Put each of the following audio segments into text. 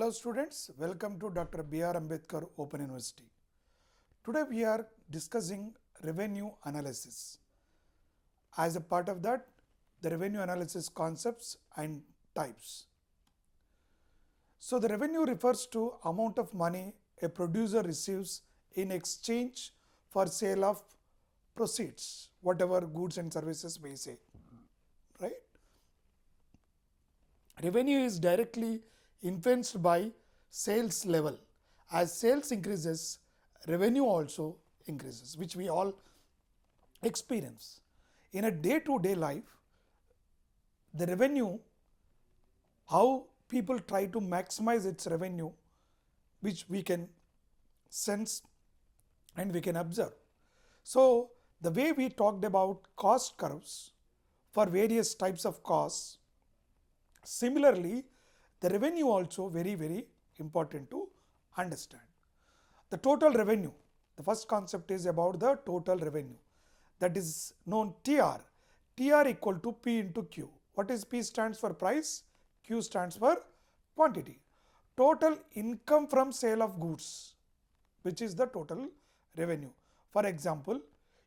Hello students, welcome to Dr. B.R. Ambedkar Open University. Today we are discussing revenue analysis. As a part of that, the revenue analysis concepts and types. So the revenue refers to amount of money a producer receives in exchange for sale of proceeds, whatever goods and services we say, right? Revenue is directly influenced by sales level. As sales increases, revenue also increases, which we all experience. In a day-to-day life, the revenue, how people try to maximize its revenue, which we can sense and we can observe. So the way we talked about cost curves for various types of costs, similarly, the revenue also very important to understand. The total revenue, the first concept is about the total revenue, that is known TR. TR equal to P into Q. What is P stands for price, Q stands for quantity. Total income from sale of goods, which is the total revenue. For example,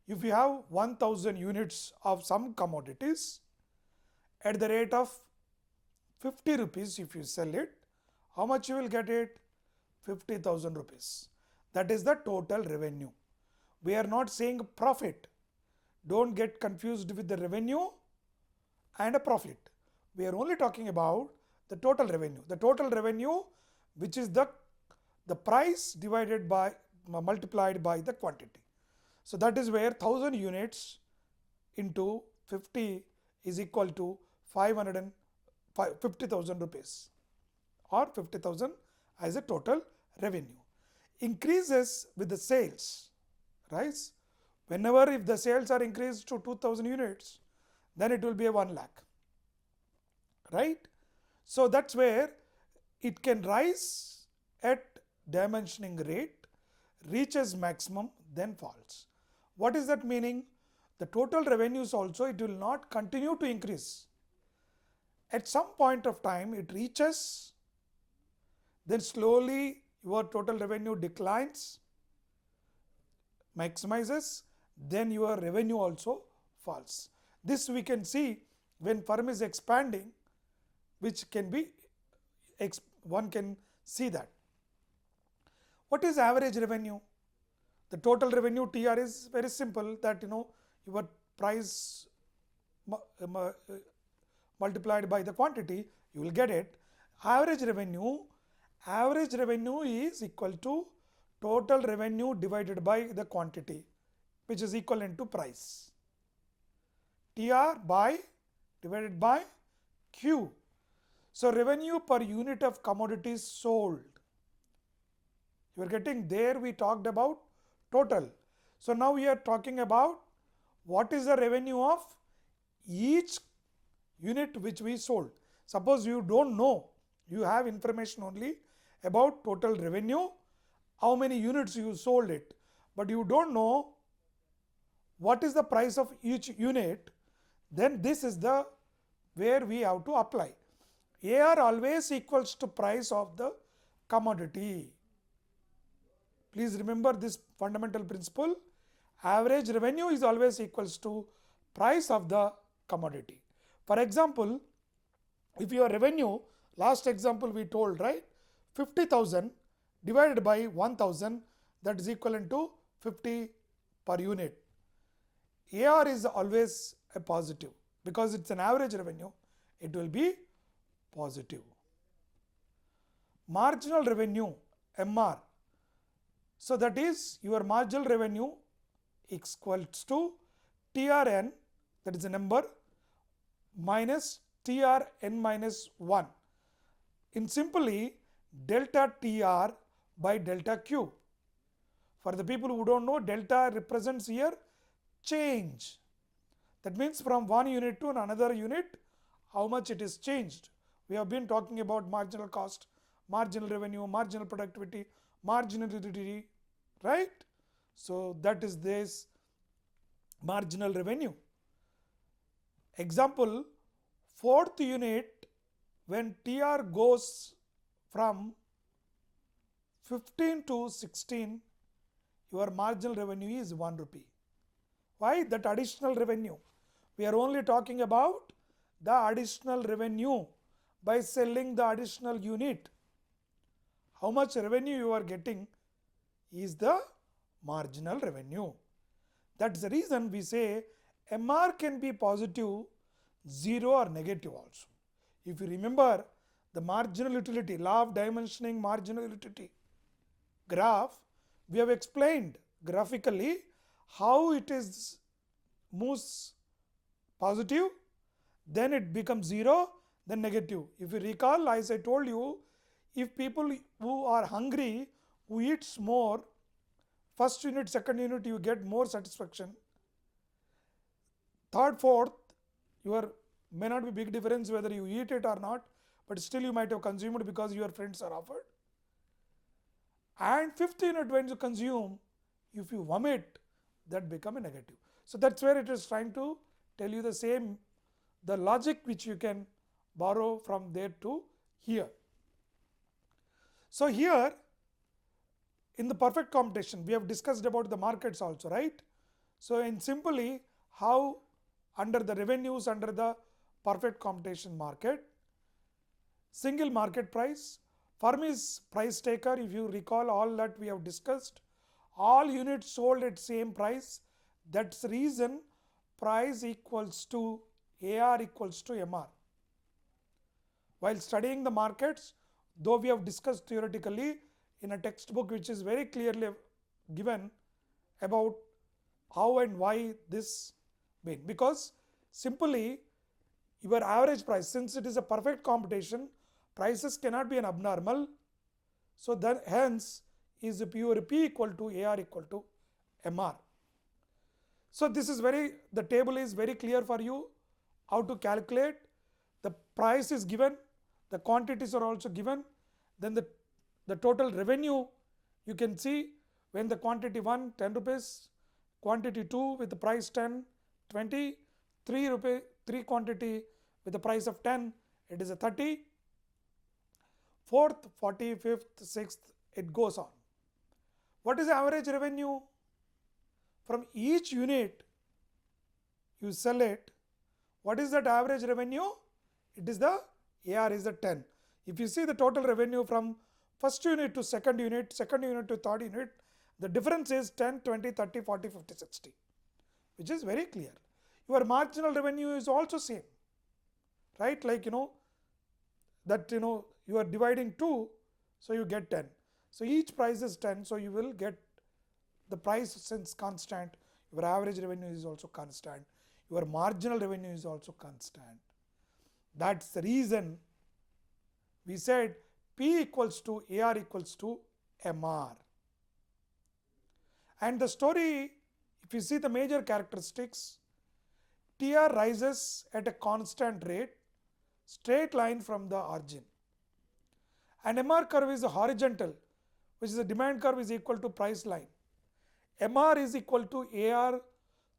if you have 1000 units of some commodities at the rate of 50 rupees, if you sell it, how much you will get it? 50,000 rupees. That is the total revenue. We are not saying profit. Don't get confused with the revenue and a profit. We are only talking about the total revenue. The total revenue, which is the price divided by, multiplied by the quantity. So that is where 1000 units into 50 is equal to 50,000 rupees or 50,000 as a total revenue. Increases with the sales, right? Whenever if the sales are increased to 2000 units, then it will be a 1 lakh, right? So that's where it can rise at dimensioning rate, reaches maximum, then falls. What is that meaning? The total revenues also, it will not continue to increase. At some point of time it reaches, then slowly your total revenue declines, maximizes, then your revenue also falls. This we can see when firm is expanding, which can be, one can see that. What is average revenue? The total revenue TR is very simple, that your price multiplied by the quantity, you will get it. Average revenue is equal to total revenue divided by the quantity, which is equivalent to price. TR by divided by Q. So revenue per unit of commodities sold. You are getting, there we talked about total. So now we are talking about what is the revenue of each unit which we sold. Suppose you don't know, you have information only about total revenue, how many units you sold it, but you don't know what is the price of each unit, then this is the where we have to apply. AR always equals to price of the commodity. Please remember this fundamental principle. Average revenue is always equals to price of the commodity. For example, if your revenue, last example we told, right, 50,000 divided by 1000, that is equivalent to 50 per unit. AR is always a positive because it's an average revenue, it will be positive. Marginal revenue, MR. So that is your marginal revenue equals to TRN, that is a number, minus TRN minus 1. In simply delta TR by delta Q. For the people who don't know, delta represents here change. That means from one unit to another unit, how much it is changed. We have been talking about marginal cost, marginal revenue, marginal productivity, marginality, right? So that is this marginal revenue. Example, fourth unit, when TR goes from 15 to 16, your marginal revenue is 1 rupee. Why? That additional revenue. We are only talking about the additional revenue by selling the additional unit. How much revenue you are getting is the marginal revenue. That's the reason we say MR can be positive, 0 or negative also. If you remember the marginal utility, law of dimensioning marginal utility graph, we have explained graphically how it is moves positive, then it becomes 0, then negative. If you recall, as I told you, if people who are hungry, who eats more, first unit, second unit, you get more satisfaction. Third, fourth, your may not be big difference whether you eat it or not, but still you might have consumed because your friends are offered. And fifth unit, when you consume, if you vomit, that become a negative. So that's where it is trying to tell you the same, the logic which you can borrow from there to here. So here in the perfect computation, we have discussed about the markets also, right? So in simply how under the revenues under the perfect computation market, single market price, firm is price taker. If you recall all that we have discussed, all units sold at same price. That's the reason price equals to AR equals to MR. While studying the markets, though we have discussed theoretically in a textbook which is very clearly given about how and why this been, because simply your average price, since it is a perfect computation, prices cannot be an abnormal. So then hence is pure P equal to AR equal to MR. So this is the table is very clear for you how to calculate. The price is given, the quantities are also given, then the total revenue you can see when the quantity 1, 10 rupees, quantity 2 with the price 10, 20, 3 rupee, 3 quantity with the price of 10, it is a 30, 4th, 40, 5th, 6th, it goes on. What is the average revenue? From each unit you sell it, what is that average revenue? It is the AR is the 10. If you see the total revenue from first unit to second unit to third unit, the difference is 10, 20, 30, 40, 50, 60, which is very clear. Your marginal revenue is also same, right? Like that you are dividing 2, so you get 10. So each price is 10, so you will get the price since constant, your average revenue is also constant, your marginal revenue is also constant. That's the reason we said P equals to AR equals to MR. And the story, if you see the major characteristics, TR rises at a constant rate, straight line from the origin. And MR curve is horizontal, which is the demand curve is equal to price line. MR is equal to AR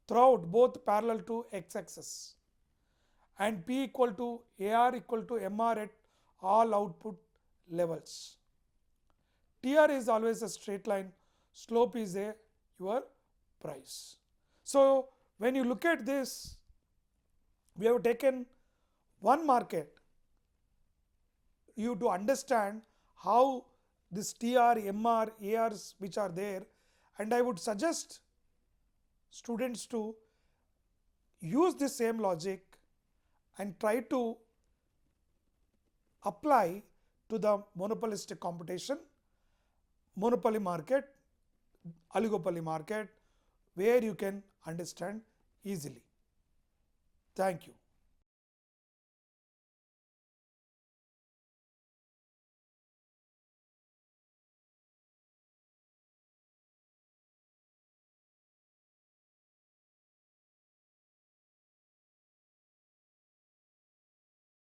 throughout, both parallel to x-axis. And P equal to AR equal to MR at all output levels. TR is always a straight line, slope is your price. So when you look at this, we have taken one market, you to understand how this TR, MR, ARs which are there, and I would suggest students to use this same logic and try to apply to the monopolistic computation, monopoly market, oligopoly market, where you can understand easily. Thank you.